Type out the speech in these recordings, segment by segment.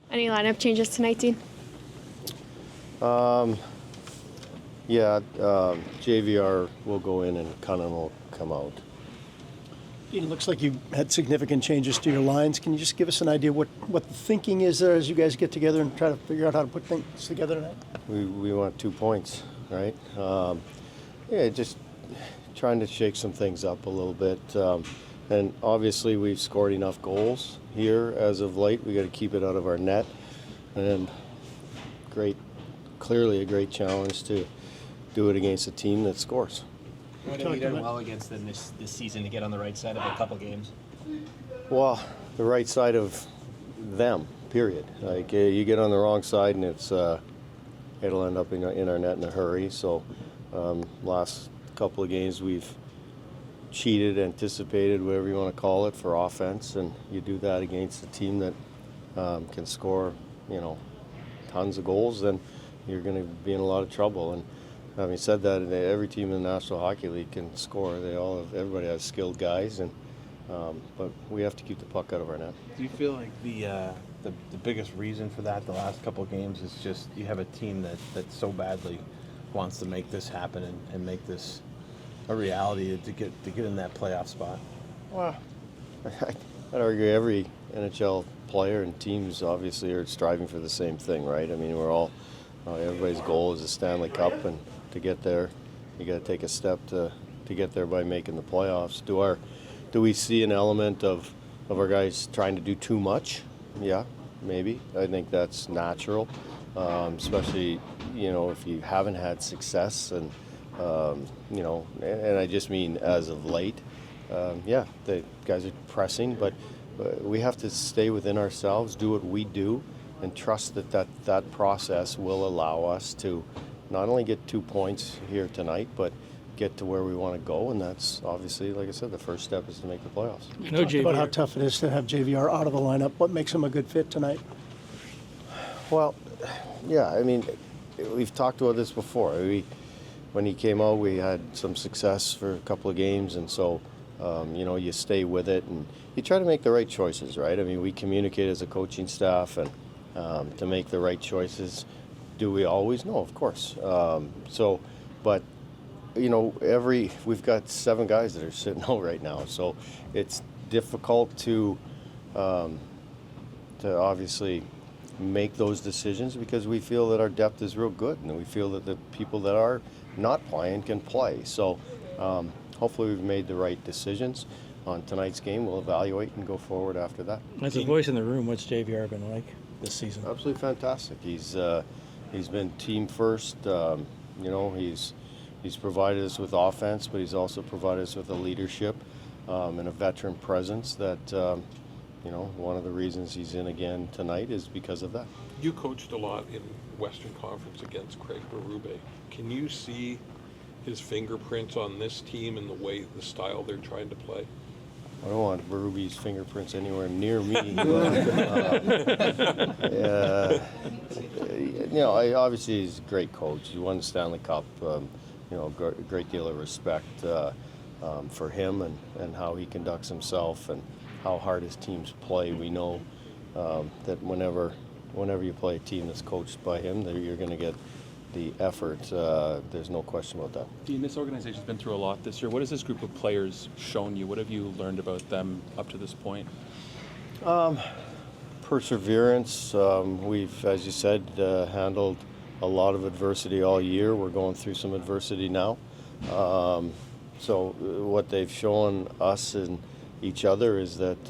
Any lineup changes tonight, Dean? JVR will go in and Cunningham will come out. It looks like you had significant changes to your lines. Can you just give us an idea what the thinking is there as you guys get together and try to figure out how to put things together tonight? We want 2 points, right? Just trying to shake some things up a little bit. And obviously we've scored enough goals here as of late. We got to keep it out of our net. And clearly a great challenge to do it against a team that scores. What have you done well against them this season to get on the right side of a couple games? Well, the right side of them, period. Like you get on the wrong side and it'll end up in our net in a hurry. So last couple of games we've cheated, anticipated, whatever you want to call it, for offense, and you do that against a team that can score, tons of goals, then you're going to be in a lot of trouble. And having said that, every team in the National Hockey League can score. Everybody has skilled guys, and but we have to keep the puck out of our net. Do you feel like the biggest reason for that the last couple of games is just you have a team that so badly wants to make this happen and make this a reality to get in that playoff spot? Well, I'd argue every NHL player and teams obviously are striving for the same thing, right? I mean, we're all everybody's goal is a Stanley Cup, and to get there, you got to take a step to get there by making the playoffs. Do we see an element of our guys trying to do too much? Yeah, maybe. I think that's natural, especially if you haven't had success, and and I just mean as of late. The guys are pressing, but we have to stay within ourselves, do what we do, and trust that process will allow us to not only get 2 points here tonight, but get to where we want to go. And that's obviously, like I said, the first step is to make the playoffs. You talked about how tough it is to have JVR out of the lineup. What makes him a good fit tonight? Well, yeah, I mean, we've talked about this before. When he came out, we had some success for a couple of games, and so you stay with it and you try to make the right choices, right? I mean, we communicate as a coaching staff and to make the right choices. Do we always? No, of course. But we've got 7 guys that are sitting out right now, so it's difficult to obviously make those decisions because we feel that our depth is real good and we feel that the people that are not playing can play. So hopefully we've made the right decisions on tonight's game. We'll evaluate and go forward after that. As a voice in the room, what's JVR been like this season? Absolutely fantastic. He's been team first. He's provided us with offense, but he's also provided us with a leadership and a veteran presence that one of the reasons he's in again tonight is because of that. You coached a lot in Western Conference against Craig Berube. Can you see his fingerprints on this team and the style they're trying to play? I don't want Berube's fingerprints anywhere near me. Obviously he's a great coach. He won the Stanley Cup. A great deal of respect for him and how he conducts himself and how hard his teams play. We know that whenever you play a team that's coached by him, that you're going to get the effort. There's no question about that. Dean, this organization's been through a lot this year. What has this group of players shown you? What have you learned about them up to this point? Perseverance. We've, as you said, handled a lot of adversity all year. We're going through some adversity now. So what they've shown us and each other is that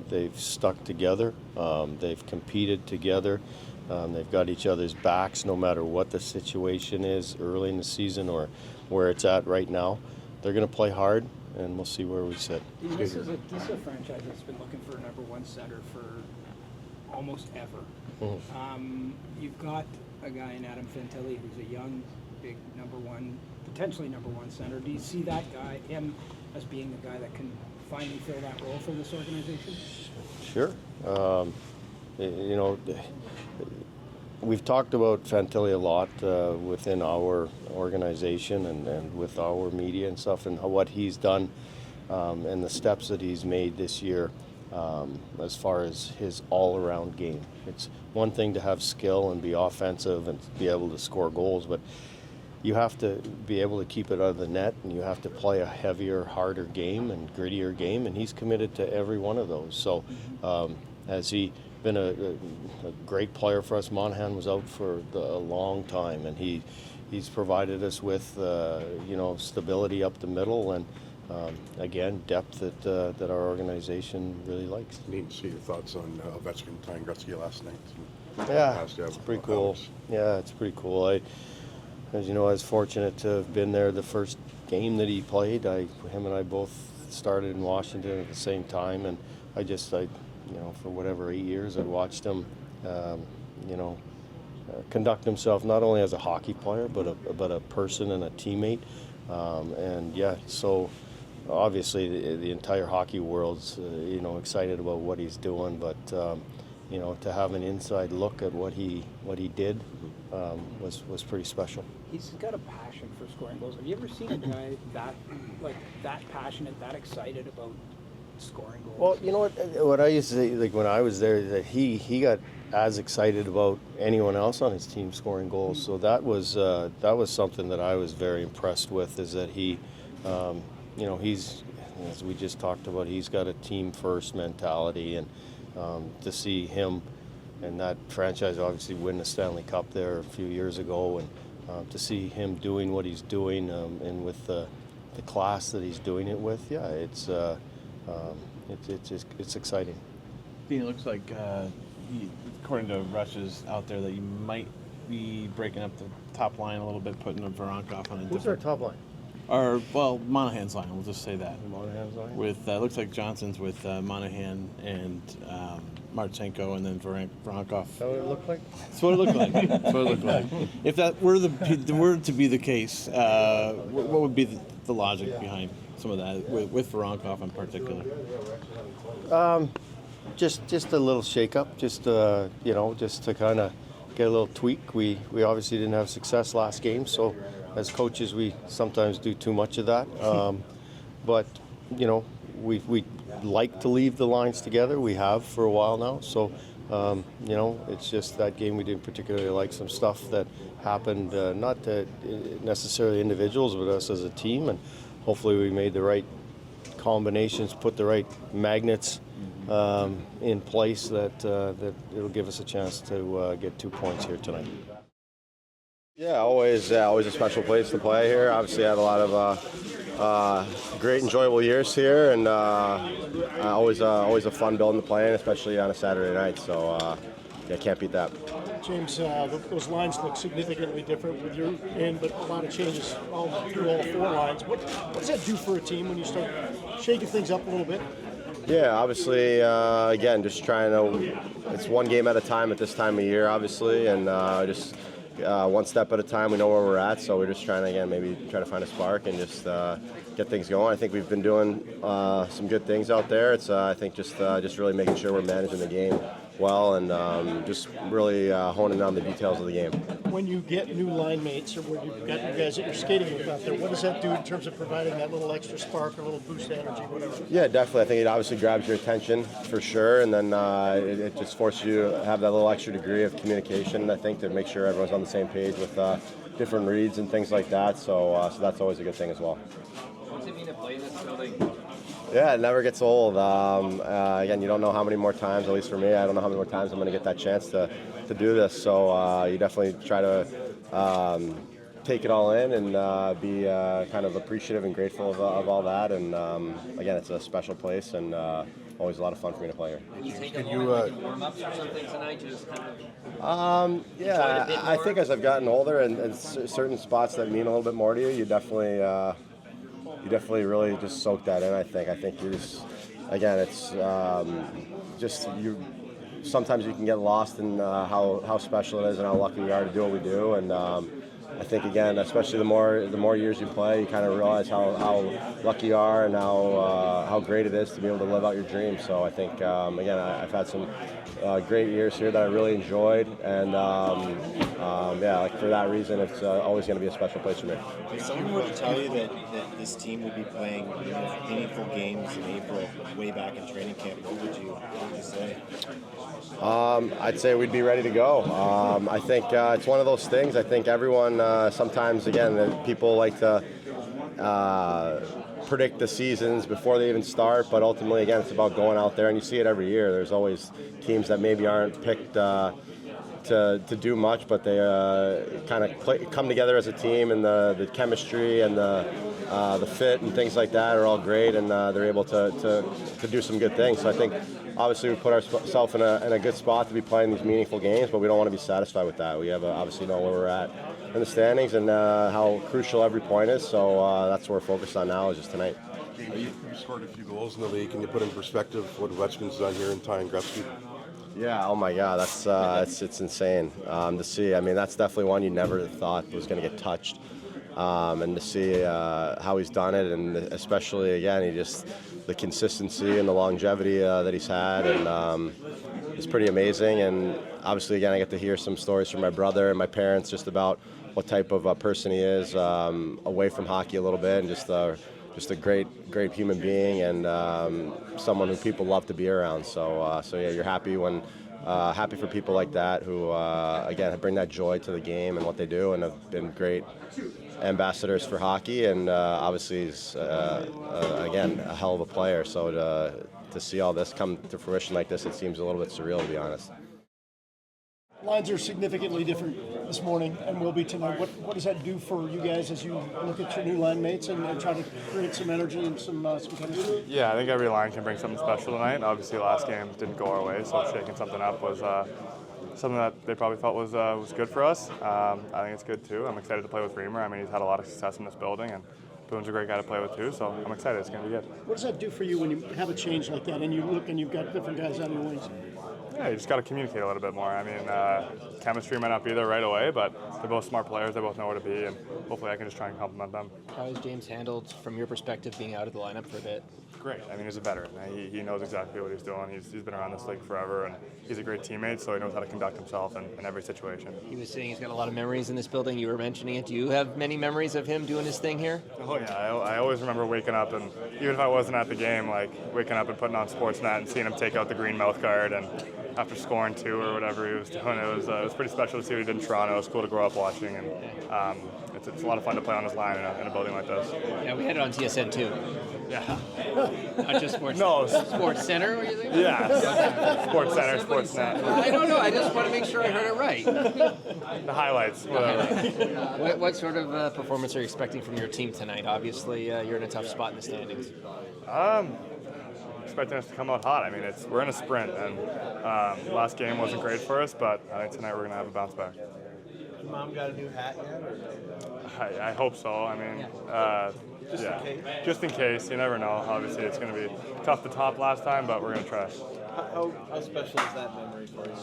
they've stuck together. They've competed together. They've got each other's backs no matter what the situation is early in the season or where it's at right now. They're going to play hard, and we'll see where we sit. This is a franchise that's been looking for a number one center for almost ever. Mm-hmm. You've got a guy in Adam Fantilli who's a young, big potentially number one center. Do you see that guy, him, as being the guy that can finally fill that role for this organization? Sure. We've talked about Fantilli a lot within our organization and with our media and stuff, and what he's done and the steps that he's made this year. as far as his all-around game. It's one thing to have skill and be offensive and be able to score goals, but you have to be able to keep it out of the net, and you have to play a heavier, harder game and grittier game, and he's committed to every one of those. So has he been a great player for us? Monahan was out for a long time, and he's provided us with stability up the middle, and again, depth that our organization really likes. Neat to see your thoughts on Ovechkin playing Gretzky last night. Yeah, it's pretty cool. Yeah, it's pretty cool. As you know, I was fortunate to have been there the first game that he played. Him and I both started in Washington at the same time, and I for whatever 8 years, I'd watched him, conduct himself not only as a hockey player, but a person and a teammate. So obviously the entire hockey world's excited about what he's doing, but to have an inside look at what he did was pretty special. He's got a passion for scoring goals. Have you ever seen a guy that passionate, that excited about scoring goals? Well, you know what I used to say, like when I was there, that he got as excited about anyone else on his team scoring goals. So that was something that I was very impressed with, is that he, he's, as we just talked about, he's got a team first mentality, and to see him and that franchise obviously win the Stanley Cup there a few years ago, and to see him doing what he's doing and with the class that he's doing it with, it's exciting. Dean, it looks like, according to Rush's out there, that you might be breaking up the top line a little bit, putting Voronkov on a Who's our top line? Monahan's line, we'll just say that. Monahan's line? With, looks like Johnson's with Monahan and Marchenko, and then Voronkov. Is that what it looked like? That's what it looked like. That's what it looked like. If that were were to be the case, what would be the logic behind some of that, with Voronkov in particular? Just a little shake-up, just to kind of get a little tweak. We obviously didn't have success last game, so as coaches we sometimes do too much of that. But we like to leave the lines together. We have for a while now, so it's just that game we didn't particularly like some stuff that happened, not to necessarily individuals, but us as a team, and hopefully we made the right combinations, put the right magnets in place that it'll give us a chance to get 2 points here tonight. Yeah, always a special place to play here. Obviously, I had a lot of great, enjoyable years here, and always a fun building to play in, especially on a Saturday night. So, can't beat that. James, those lines look significantly different with your in, but a lot of changes through all four lines. What does that do for a team when you start shaking things up a little bit? Yeah, obviously, again, just trying to. It's one game at a time at this time of year, obviously, and just. One step at a time. We know where we're at, so we're just trying to, again, maybe try to find a spark and just get things going. I think we've been doing some good things out there. It's I think just really making sure we're managing the game well, and just really honing on the details of the game. When you get new line mates, or when you've got you guys that you're skating with out there, what does that do in terms of providing that little extra spark or a little boost of energy, whatever? Yeah, definitely. I think it obviously grabs your attention for sure, and then it just forces you to have that little extra degree of communication, I think, to make sure everyone's on the same page with different reads and things like that. So that's always a good thing as well. What's it mean to play in this building? Yeah, it never gets old. Again, you don't know how many more times, at least for me, I don't know how many more times I'm going to get that chance to do this. So you definitely try to take it all in and be kind of appreciative and grateful of all that. And again, it's a special place, and always a lot of fun for me to play here. Did you take it like warm-ups or something tonight? Just kind of yeah, I think as I've gotten older and certain spots that mean a little bit more to you, you definitely really just soak that in. I think you just, again, it's just you. Sometimes you can get lost in how special it is and how lucky we are to do what we do, and I think again, especially the more years you play, you kind of realize how lucky you are and how great it is to be able to live out your dreams. So I think again, I've had some great years here that I really enjoyed, and yeah, like for that reason, it's always going to be a special place for me. If someone were to tell you that this team would be playing meaningful games in April, way back in training camp, what would you say? I'd say we'd be ready to go. I think it's one of those things. I think everyone sometimes, again, people like to predict the seasons before they even start, but ultimately, again, it's about going out there, and you see it every year. There's always teams that maybe aren't picked to do much, but they kind of come together as a team, and the chemistry and the fit and things like that are all great, and they're able to do some good things. So I think obviously we put ourselves in a good spot to be playing these meaningful games, but we don't want to be satisfied with that. We have obviously know where we're at in the standings and how crucial every point is. So that's what we're focused on now, is just tonight. You scored a few goals in the league. Can you put in perspective what Ovechkin's done here in tying Gretzky? Yeah, oh my God, that's it's insane to see. I mean, that's definitely one you never thought was going to get touched, and to see how he's done it, and especially again, the consistency and the longevity that he's had, and it's pretty amazing. And obviously, again, I get to hear some stories from my brother and my parents just about what type of person he is away from hockey a little bit, and just a great human being, and someone who people love to be around. So yeah, you're happy happy for people like that who again bring that joy to the game and what they do, and have been great ambassadors for hockey. And obviously he's again a hell of a player. So to see all this come to fruition like this, it seems a little bit surreal, to be honest. Lines are significantly different this morning and will be tonight. What does that do for you guys as you look at your new line mates and try to create some energy and some chemistry? Yeah, I think every line can bring something special tonight. Obviously, last game didn't go our way, so shaking something up was something that they probably felt was good for us. I think it's good too. I'm excited to play with Reimer. I mean, he's had a lot of success in this building, and Boone's a great guy to play with too, so I'm excited. It's going to be good. What does that do for you when you have a change like that and you look and you've got different guys on your wings? Yeah, you just got to communicate a little bit more. I mean, chemistry might not be there right away, but they're both smart players. They both know where to be, and hopefully I can just try and compliment them. How has James handled, from your perspective, being out of the lineup for a bit? Great. I mean, he's a veteran. He knows exactly what he's doing. He's been around this league forever, and he's a great teammate, so he knows how to conduct himself in every situation. He was saying he's got a lot of memories in this building. You were mentioning it. Do you have many memories of him doing his thing here? Oh, yeah. I always remember waking up, and even if I wasn't at the game, like waking up and putting on Sportsnet and seeing him take out the green mouth guard, and after scoring 2 or whatever he was doing, it was pretty special to see what he did in Toronto. It was cool to grow up watching, and it's a lot of fun to play on his line in a building like this. Yeah, we had it on TSN too. Yeah. Not just Sports No. Sports Center, what do you think? Yeah. Sports Center, Sportsnet. I don't know. I just want to make sure I heard it right. The highlights, whatever. What sort of performance are you expecting from your team tonight? Obviously, you're in a tough spot in the standings. Expecting us to come out hot. I mean, we're in a sprint, and last game wasn't great for us, but I think tonight we're going to have a bounce back. Your mom got a new hat yet? I hope so. I mean, just in case. You never know. Obviously, it's going to be tough to top last time, but we're going to try. How special is that memory for you?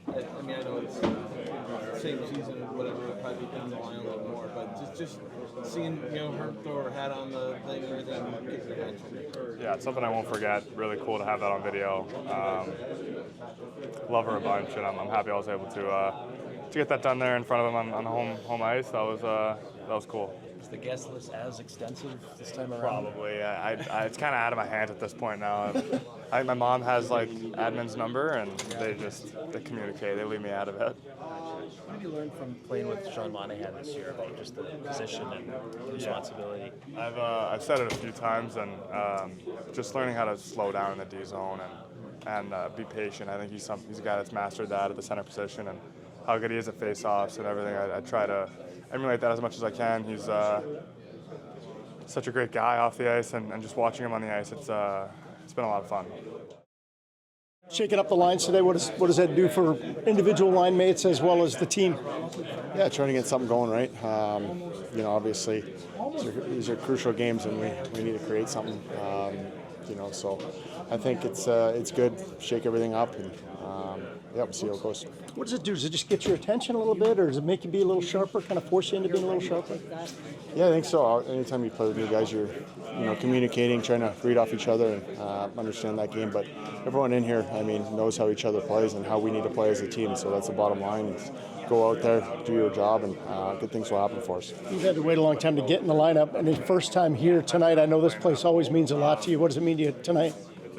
I mean, I know it's the same season or whatever, it'll probably be down the line a little more, but just seeing, her throw her hat on the thing and get your hat from her. Yeah, it's something I won't forget. Really cool to have that on video. Love her a bunch, and I'm happy I was able to get that done there in front of him on the home ice. That was cool. Is the guest list as extensive this time around? Probably. It's kind of out of my hands at this point now. My mom has admin's number, and they communicate. They leave me out of it. What have you learned from playing with Sean Monahan this year about just the position and responsibility? I've said it a few times, and just learning how to slow down in the D zone and be patient. I think he's a guy that's mastered that at the center position, and how good he is at face-offs and everything. I try to emulate that as much as I can. He's such a great guy off the ice, and just watching him on the ice, it's been a lot of fun. Shaking up the lines today, what does that do for individual line mates as well as the team? Yeah, trying to get something going, right? Obviously, these are crucial games, and we need to create something. So I think it's good. Shake everything up, and yeah, we'll see how it goes. What does it do? Does it just get your attention a little bit, or does it make you be a little sharper, kind of force you into being a little sharper? Yeah, I think so. Anytime you play with new guys, you're communicating, trying to read off each other and understand that game. But everyone in here, knows how each other plays and how we need to play as a team. So that's the bottom line. Is go out there, do your job, and good things will happen for us. You've had to wait a long time to get in the lineup, and the first time here tonight. I know this place always means a lot to you. What does it mean to you tonight?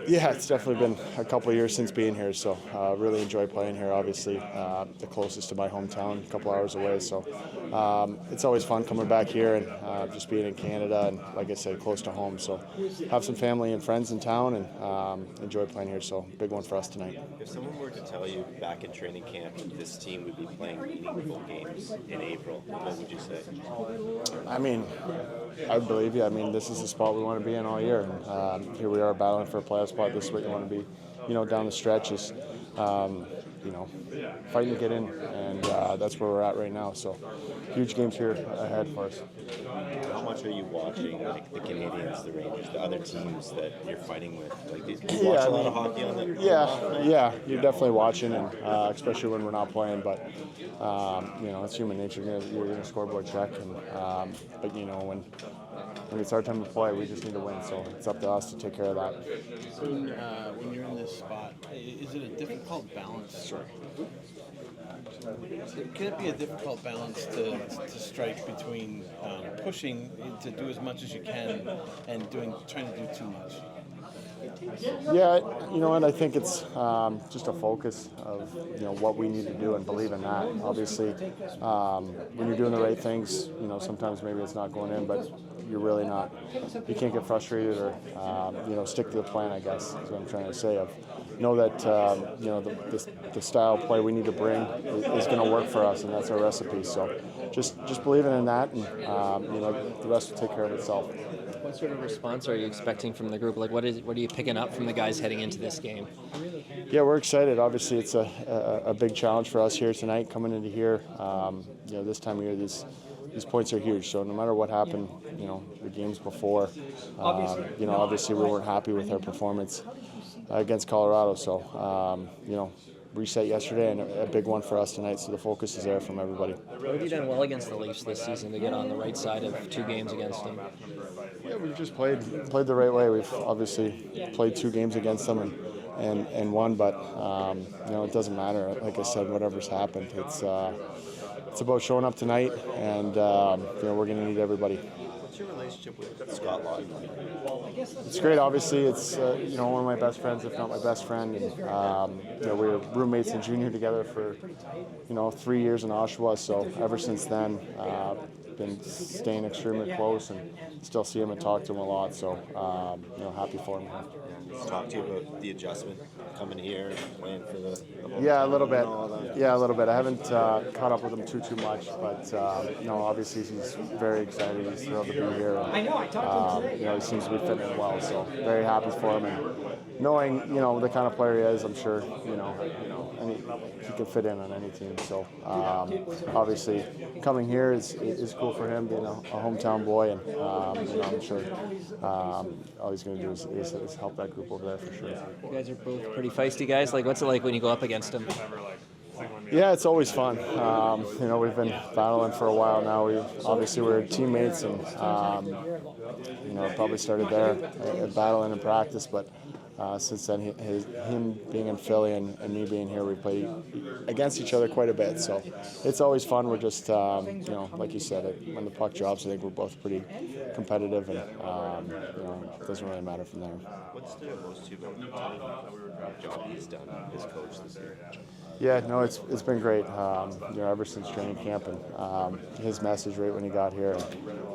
Yeah, it's definitely been a couple of years since being here, so really enjoy playing here. Obviously, the closest to my hometown, a couple hours away, so it's always fun coming back here and just being in Canada and, like I said, close to home. So have some family and friends in town and enjoy playing here, so big one for us tonight. If someone were to tell you back in training camp this team would be playing meaningful games in April, what would you say? I believe you. This is the spot we want to be in all year. And here we are battling for a playoff spot. This is what you want to be, down the stretch is, fighting to get in. And that's where we're at right now. So huge games here ahead for us. How much are you watching, like the Canadians, the Rangers, the other teams that you're fighting with? Like, do you watch a lot of hockey on the Yeah, you're definitely watching, and especially when we're not playing. But it's human nature. You're going to scoreboard check, and but when it's our time to play, we just need to win. So it's up to us to take care of that. When you're in this spot, is it a difficult balance? Sure. Can it be a difficult balance to strike between pushing to do as much as you can and trying to do too much? Yeah, and I think it's just a focus of what we need to do and believe in that. Obviously, when you're doing the right things, sometimes maybe it's not going in, but you're really not. You can't get frustrated or stick to the plan. I guess is what I'm trying to say. Know that the style of play we need to bring is going to work for us, and that's our recipe. So just believing in that, and the rest will take care of itself. What sort of response are you expecting from the group? Like, what are you picking up from the guys heading into this game? Yeah, we're excited. Obviously, it's a big challenge for us here tonight, coming into here. This time of year, these points are huge. So no matter what happened, the games before, obviously we weren't happy with our performance against Colorado. So, reset yesterday and a big one for us tonight. So the focus is there from everybody. What have you done well against the Leafs this season to get on the right side of 2 games against them? Yeah, we've just played the right way. We've obviously played 2 games against them and won, but it doesn't matter. Like I said, whatever's happened, it's about showing up tonight, and we're going to need everybody. What's your relationship with Scott Laughton? It's great. Obviously, it's one of my best friends, if not my best friend. And we were roommates in junior together for 3 years in Oshawa. So ever since then, been staying extremely close and still see him and talk to him a lot. So happy for him. Let's talk to you about the adjustment coming here and playing for the Yeah, a little bit. Yeah, a little bit. I haven't caught up with him too much, but obviously he's very excited. He's thrilled to be here. And, he seems to be fitting in well, so very happy for him. And knowing the kind of player he is, I'm sure he can fit in on any team. So obviously coming here is cool for him, being a hometown boy, and I'm sure all he's going to do is help that group over there for sure. You guys are both pretty feisty guys. Like, what's it like when you go up against them? Yeah, it's always fun. We've been battling for a while now. We're teammates, and probably started there battling in practice, but since then, him being in Philly and me being here, we play against each other quite a bit. So it's always fun. We're just, like you said, when the puck drops, I think we're both pretty competitive, and it doesn't really matter from there. What's the most to you about the job he's done as coach this year? Yeah, no, it's been great. Ever since training camp, and his message right when he got here.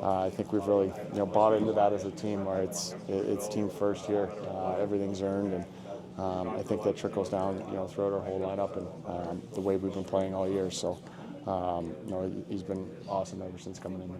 I think we've really bought into that as a team, where it's team first here. Everything's earned, and I think that trickles down throughout our whole lineup and the way we've been playing all year. So he's been awesome ever since coming in here.